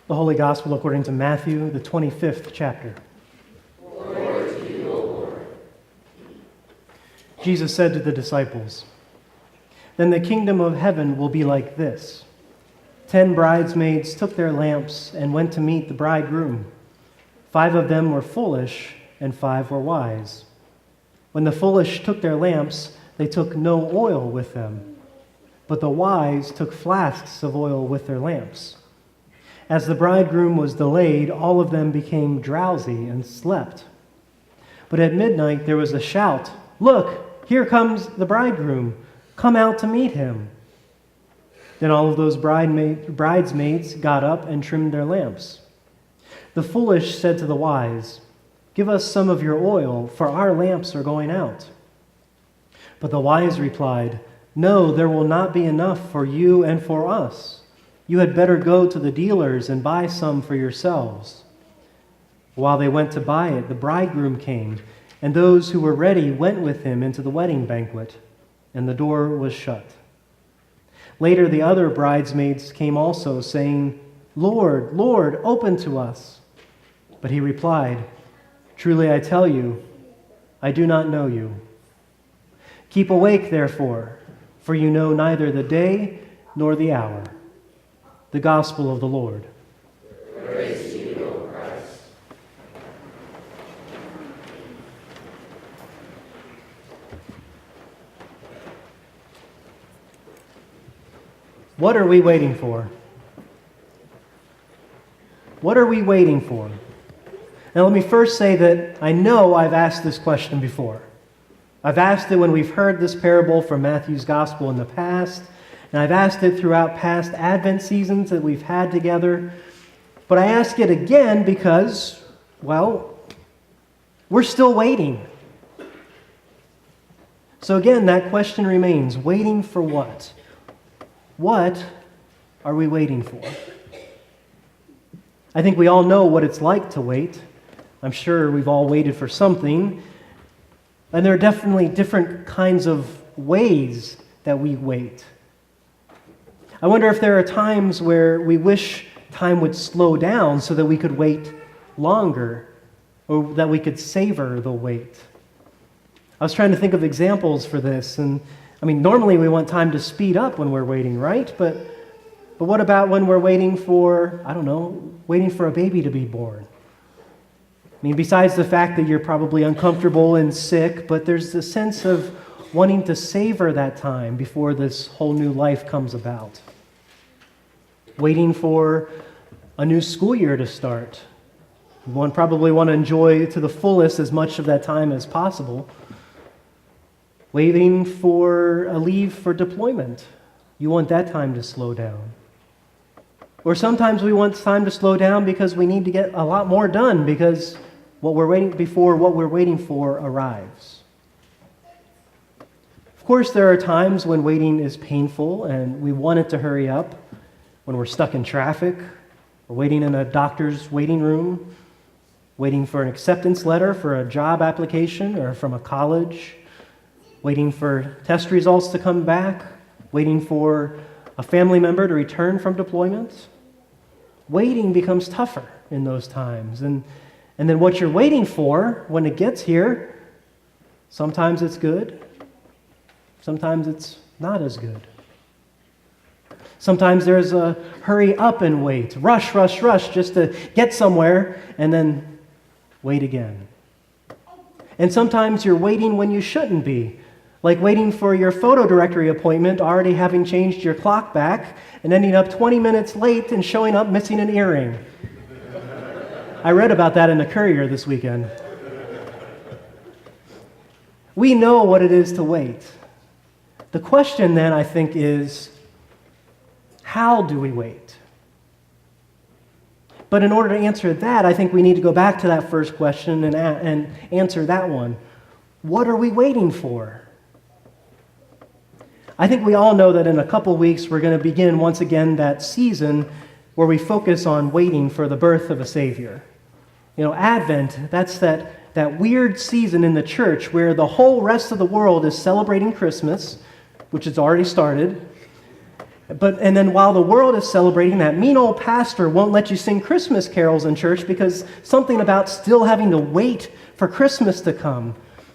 The Holy Gospel according to Matthew, the 25th chapter. Glory to you, O Lord. Jesus said to the disciples, "Then the kingdom of heaven will be like this. 10 bridesmaids took their lamps and went to meet the bridegroom. 5 of them were foolish, and 5 were wise. When the foolish took their lamps, they took no oil with them, but the wise took flasks of oil with their lamps. As the bridegroom was delayed, all of them became drowsy and slept. But at midnight there was a shout, 'Look, here comes the bridegroom. Come out to meet him.' Then all of those bridesmaids got up and trimmed their lamps. The foolish said to the wise, 'Give us some of your oil, for our lamps are going out.' But the wise replied, 'No, there will not be enough for you and for us. You had better go to the dealers and buy some for yourselves.' While they went to buy it, the bridegroom came, and those who were ready went with him into the wedding banquet, and the door was shut. Later the other bridesmaids came also, saying, 'Lord, Lord, open to us.' But he replied, 'Truly I tell you, I do not know you. Keep awake, therefore, for you know neither the day nor the hour.'" The Gospel of the Lord. Praise to you, O Christ. What are we waiting for? What are we waiting for? Now let me first say that I know I've asked this question before. I've asked it when we've heard this parable from Matthew's Gospel in the past, and I've asked it throughout past Advent seasons that we've had together. But I ask it again because, well, we're still waiting. So again, that question remains, waiting for what? What are we waiting for? I think we all know what it's like to wait. I'm sure we've all waited for something. And there are definitely different kinds of ways that we wait. I wonder if there are times where we wish time would slow down so that we could wait longer, or that we could savor the wait. I was trying to think of examples for this, and normally we want time to speed up when we're waiting, right? But what about when we're waiting for, waiting for a baby to be born? Besides the fact that you're probably uncomfortable and sick, but there's the sense of wanting to savor that time before this whole new life comes about. Waiting for a new school year to start. You probably want to enjoy to the fullest as much of that time as possible. Waiting for a leave for deployment. You want that time to slow down. Or sometimes we want time to slow down because we need to get a lot more done because what we're waiting for arrives. Of course, there are times when waiting is painful and we want it to hurry up. When we're stuck in traffic, or waiting in a doctor's waiting room, waiting for an acceptance letter for a job application or from a college, waiting for test results to come back, waiting for a family member to return from deployment. Waiting becomes tougher in those times. And then what you're waiting for, when it gets here, sometimes it's good, sometimes it's not as good. Sometimes there's a hurry up and wait, rush, just to get somewhere, and then wait again. And sometimes you're waiting when you shouldn't be, like waiting for your photo directory appointment, already having changed your clock back, and ending up 20 minutes late and showing up missing an earring. I read about that in the Courier this weekend. We know what it is to wait. The question then, I think, is, how do we wait? But in order to answer that, I think we need to go back to that first question and answer that one. What are we waiting for? I think we all know that in a couple weeks we're going to begin once again that season where we focus on waiting for the birth of a Savior. Advent, that's that weird season in the church where the whole rest of the world is celebrating Christmas, which has already started, And then while the world is celebrating, that mean old pastor won't let you sing Christmas carols in church because something about still having to wait for Christmas to come.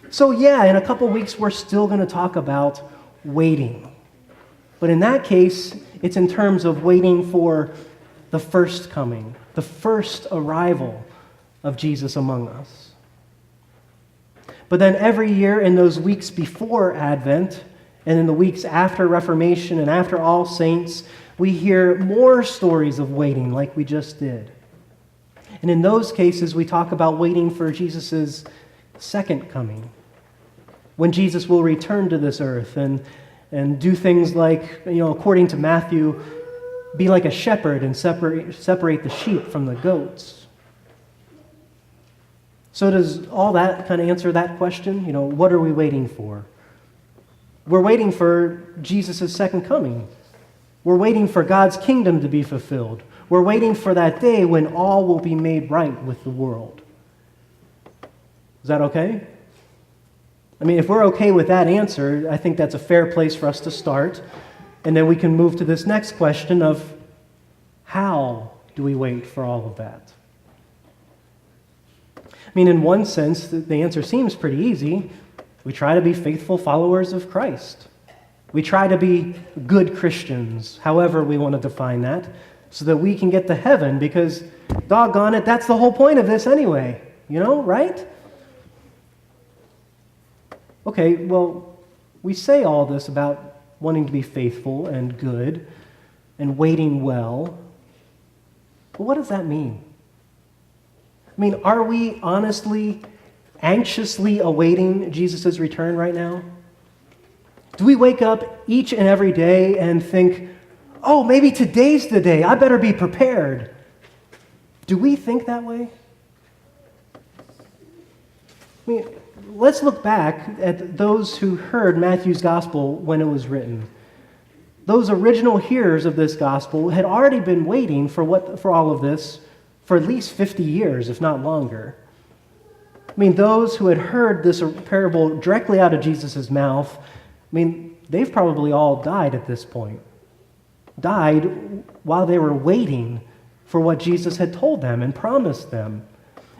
So yeah, in a couple weeks, we're still going to talk about waiting. But in that case, it's in terms of waiting for the first coming, the first arrival of Jesus among us. But then every year in those weeks before Advent, and in the weeks after Reformation and after All Saints, we hear more stories of waiting like we just did. And in those cases, we talk about waiting for Jesus' second coming, when Jesus will return to this earth and do things like, according to Matthew, be like a shepherd and separate the sheep from the goats. So does all that kind of answer that question? What are we waiting for? We're waiting for Jesus' second coming. We're waiting for God's kingdom to be fulfilled. We're waiting for that day when all will be made right with the world. Is that okay? If we're okay with that answer, I think that's a fair place for us to start. And then we can move to this next question of how do we wait for all of that? In one sense, the answer seems pretty easy. We try to be faithful followers of Christ. We try to be good Christians, however we want to define that, so that we can get to heaven, because, doggone it, that's the whole point of this anyway. Right? Okay, well, we say all this about wanting to be faithful and good and waiting well, but what does that mean? Are we honestly, anxiously awaiting Jesus' return right now? Do we wake up each and every day and think, oh, maybe today's the day, I better be prepared? Do we think that way? Let's look back at those who heard Matthew's gospel when it was written. Those original hearers of this gospel had already been waiting for all of this for at least 50 years, if not longer. Those who had heard this parable directly out of Jesus' mouth, they've probably all died at this point. Died while they were waiting for what Jesus had told them and promised them.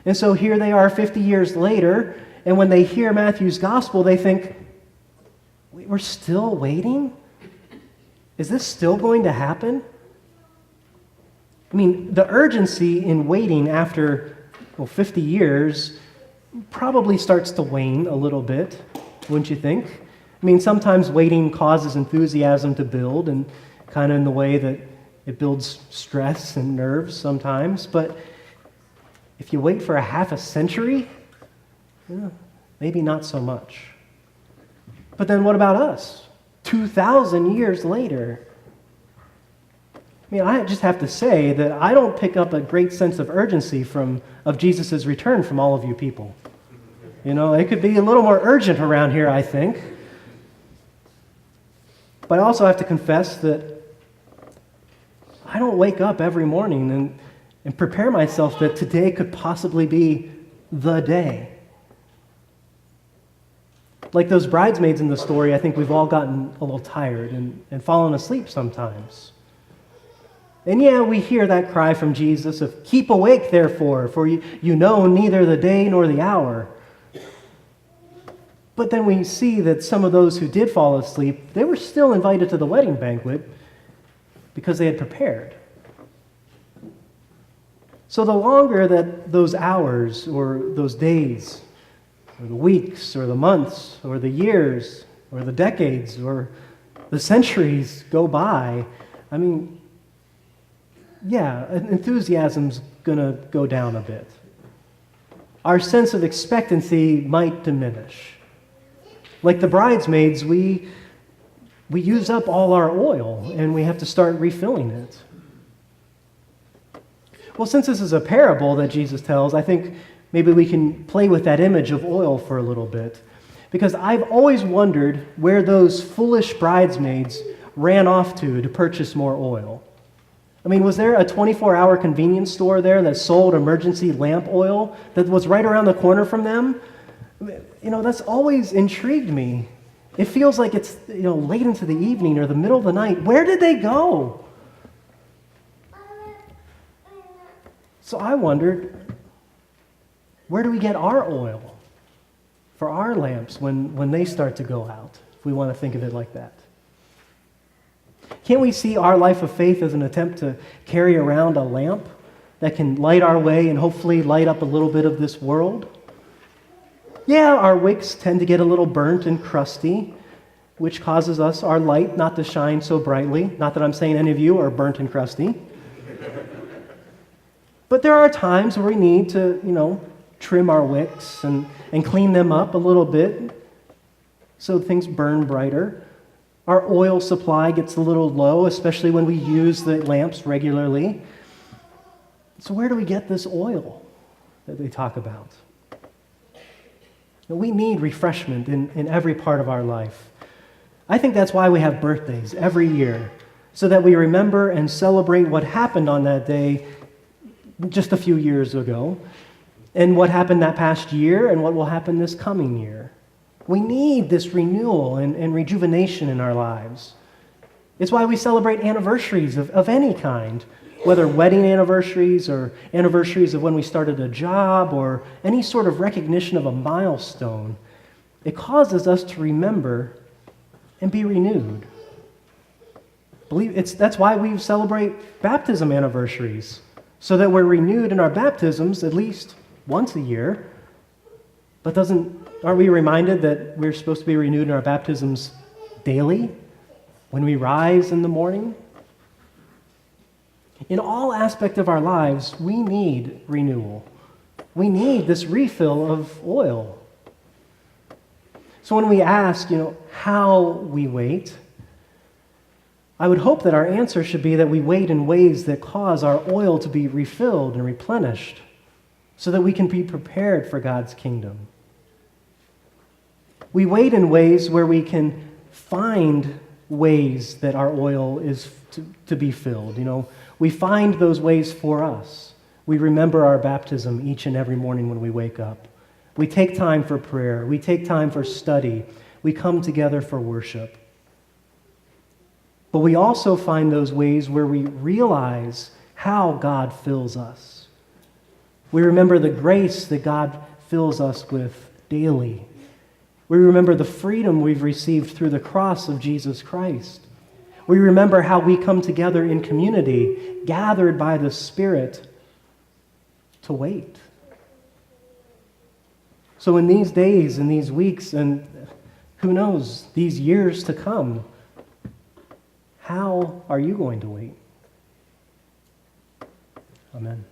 And so here they are 50 years later, and when they hear Matthew's gospel, they think, we're still waiting? Is this still going to happen? The urgency in waiting after 50 years probably starts to wane a little bit, wouldn't you think? Sometimes waiting causes enthusiasm to build, and kind of in the way that it builds stress and nerves sometimes. But if you wait for a half a century, maybe not so much. But then what about us? 2,000 years later. I just have to say that I don't pick up a great sense of urgency of Jesus' return from all of you people. It could be a little more urgent around here, I think. But I also have to confess that I don't wake up every morning and prepare myself that today could possibly be the day. Like those bridesmaids in the story, I think we've all gotten a little tired and fallen asleep sometimes. And yeah, we hear that cry from Jesus of, keep awake, therefore, for you know neither the day nor the hour. But then we see that some of those who did fall asleep, they were still invited to the wedding banquet because they had prepared. So the longer that those hours or those days or the weeks or the months or the years or the decades or the centuries go by, enthusiasm's going to go down a bit. Our sense of expectancy might diminish. Like the bridesmaids, we use up all our oil and we have to start refilling it. Well, since this is a parable that Jesus tells, I think maybe we can play with that image of oil for a little bit. Because I've always wondered where those foolish bridesmaids ran off to purchase more oil. Was there a 24-hour convenience store there that sold emergency lamp oil that was right around the corner from them? That's always intrigued me. It feels like it's late into the evening or the middle of the night. Where did they go? So I wondered, where do we get our oil for our lamps when they start to go out, if we want to think of it like that? Can't we see our life of faith as an attempt to carry around a lamp that can light our way and hopefully light up a little bit of this world? Yeah, our wicks tend to get a little burnt and crusty, which causes our light not to shine so brightly. Not that I'm saying any of you are burnt and crusty. But there are times where we need to, trim our wicks and clean them up a little bit so things burn brighter. Our oil supply gets a little low, especially when we use the lamps regularly. So where do we get this oil that they talk about? We need refreshment in every part of our life. I think that's why we have birthdays every year, so that we remember and celebrate what happened on that day just a few years ago, and what happened that past year, and what will happen this coming year. We need this renewal and rejuvenation in our lives. It's why we celebrate anniversaries of any kind, whether wedding anniversaries or anniversaries of when we started a job or any sort of recognition of a milestone. It causes us to remember and be renewed. That's why we celebrate baptism anniversaries, so that we're renewed in our baptisms at least once a year. But aren't we reminded that we're supposed to be renewed in our baptisms daily when we rise in the morning? In all aspects of our lives, we need renewal. We need this refill of oil. So when we ask, how we wait, I would hope that our answer should be that we wait in ways that cause our oil to be refilled and replenished so that we can be prepared for God's kingdom. We wait in ways where we can find ways that our oil is to be filled. We find those ways for us. We remember our baptism each and every morning when we wake up. We take time for prayer. We take time for study. We come together for worship. But we also find those ways where we realize how God fills us. We remember the grace that God fills us with daily. We remember the freedom we've received through the cross of Jesus Christ. We remember how we come together in community, gathered by the Spirit, to wait. So in these days, in these weeks, and who knows, these years to come, how are you going to wait? Amen.